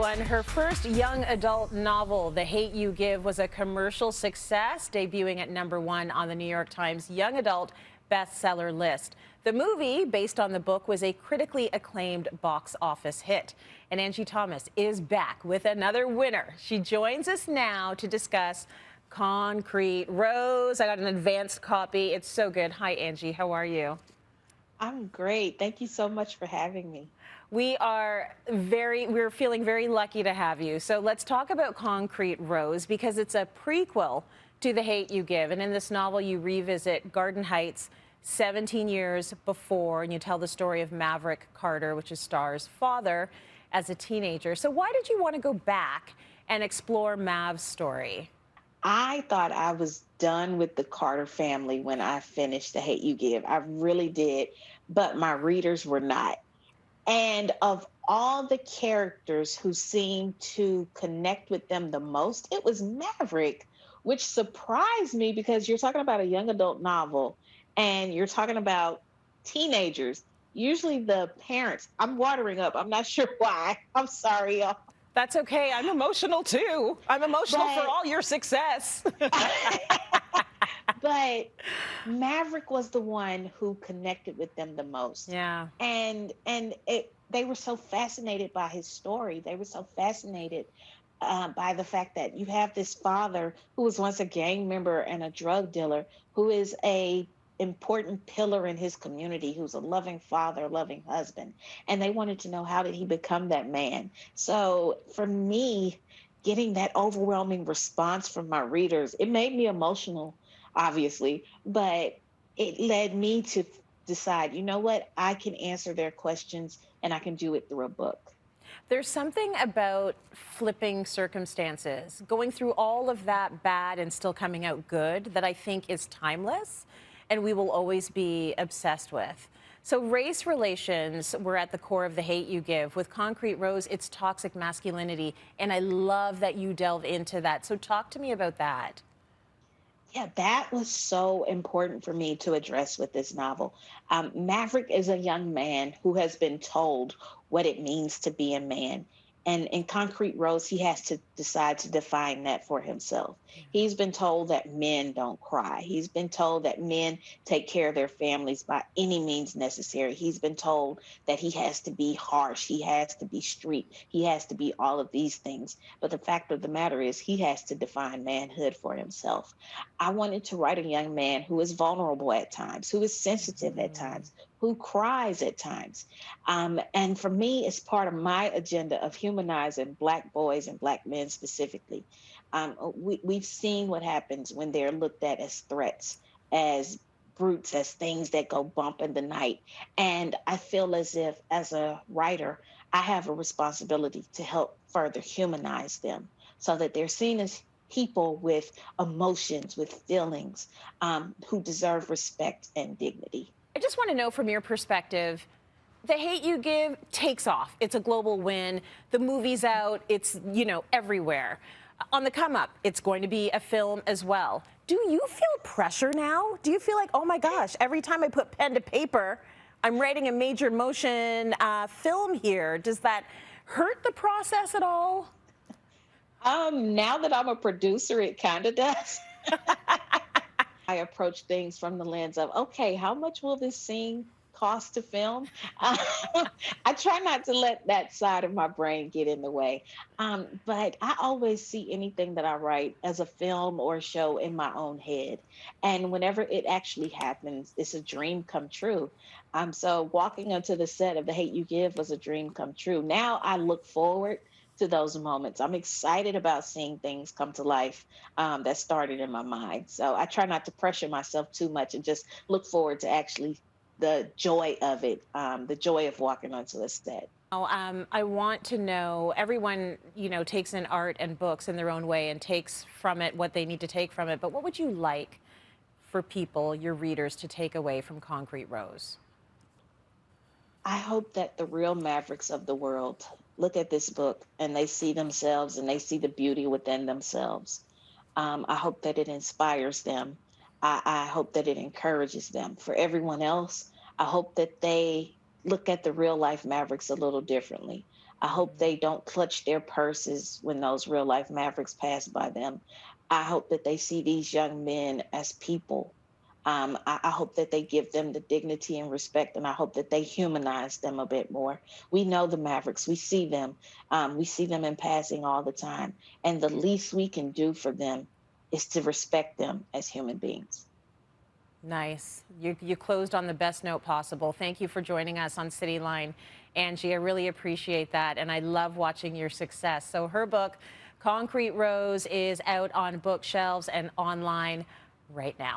everyone. Her first young adult novel, The Hate You Give, was a commercial success, debuting at #1 on the New York Times Young Adult bestseller list. The movie, based on the book, was a critically acclaimed box office hit. And Angie Thomas is back with another winner. She joins us now to discuss Concrete Rose. I got an advanced copy. It's so good. Hi, Angie. How are you? I'm great. Thank you so much for having me. We're feeling very lucky to have you. So let's talk about Concrete Rose, because it's a prequel to The Hate You Give. And in this novel, you revisit Garden Heights 17 years before, and you tell the story of Maverick Carter, which is Star's father, as a teenager. So why did you want to go back and explore Mav's story? I thought I was done with the Carter family when I finished The Hate You Give. I really did, but my readers were not. And of all the characters who seemed to connect with them the most, it was Maverick, which surprised me because you're talking about a young adult novel and you're talking about teenagers. Usually the parents, I'm watering up. I'm not sure why. I'm sorry, y'all. That's okay. I'm emotional too. I'm emotional for But all your success. but Maverick was the one who connected with them the most. Yeah. They were so fascinated by his story. They were so fascinated by the fact that you have this father who was once a gang member and a drug dealer, who is a important pillar in his community, who's a loving father, loving husband. And they wanted to know, how did he become that man? So for me, getting that overwhelming response from my readers, it made me emotional, obviously, but it led me to decide, you know what, I can answer their questions and I can do it through a book. There's something about flipping circumstances, going through all of that bad and still coming out good, that I think is timeless and we will always be obsessed with. So race relations were at the core of The Hate You Give. With Concrete Rose, it's toxic masculinity, and I love that you delve into that. So talk to me about that. Yeah, that was so important for me to address with this novel. Maverick is a young man who has been told what it means to be a man. And in Concrete Rose, he has to decide to define that for himself. He's been told that men don't cry. He's been told that men take care of their families by any means necessary. He's been told that he has to be harsh. He has to be street. He has to be all of these things. But the fact of the matter is, he has to define manhood for himself. I wanted to write a young man who is vulnerable at times, who is sensitive at times, who cries at times. And for me, it's part of my agenda of humanizing Black boys and Black men specifically. We've seen what happens when they're looked at as threats, as brutes, as things that go bump in the night. And I feel as if, as a writer, I have a responsibility to help further humanize them so that they're seen as people with emotions, with feelings, who deserve respect and dignity. I just want to know, from your perspective, The Hate You Give takes off. It's a global win. The movie's out. It's, everywhere. On the come up, it's going to be a film as well. Do you feel pressure now? Do you feel like, oh my gosh, every time I put pen to paper, I'm writing a major motion film here? Does that hurt the process at all? Now that I'm a producer, it kind of does. I approach things from the lens of, okay, how much will this scene cost to film? I try not to let that side of my brain get in the way. But I always see anything that I write as a film or a show in my own head. And whenever it actually happens, it's a dream come true. So walking onto the set of The Hate You Give was a dream come true. Now I look forward to those moments. I'm excited about seeing things come to life that started in my mind. So I try not to pressure myself too much and just look forward to actually the joy of it, the joy of walking onto a set. I want to know, everyone, takes in art and books in their own way and takes from it what they need to take from it. But what would you like for people, your readers, to take away from Concrete Rose? I hope that the real mavericks of the world look at this book and they see themselves and they see the beauty within themselves. I hope that it inspires them. I hope that it encourages them. For everyone else, I hope that they look at the real life mavericks a little differently. I hope they don't clutch their purses when those real life mavericks pass by them. I hope that they see these young men as people. I hope that they give them the dignity and respect, and I hope that they humanize them a bit more. We know the mavericks, we see them in passing all the time. And the least we can do for them is to respect them as human beings. Nice. You closed on the best note possible. Thank you for joining us on Cityline, Angie. I really appreciate that, and I love watching your success. So her book, Concrete Rose, is out on bookshelves and online right now.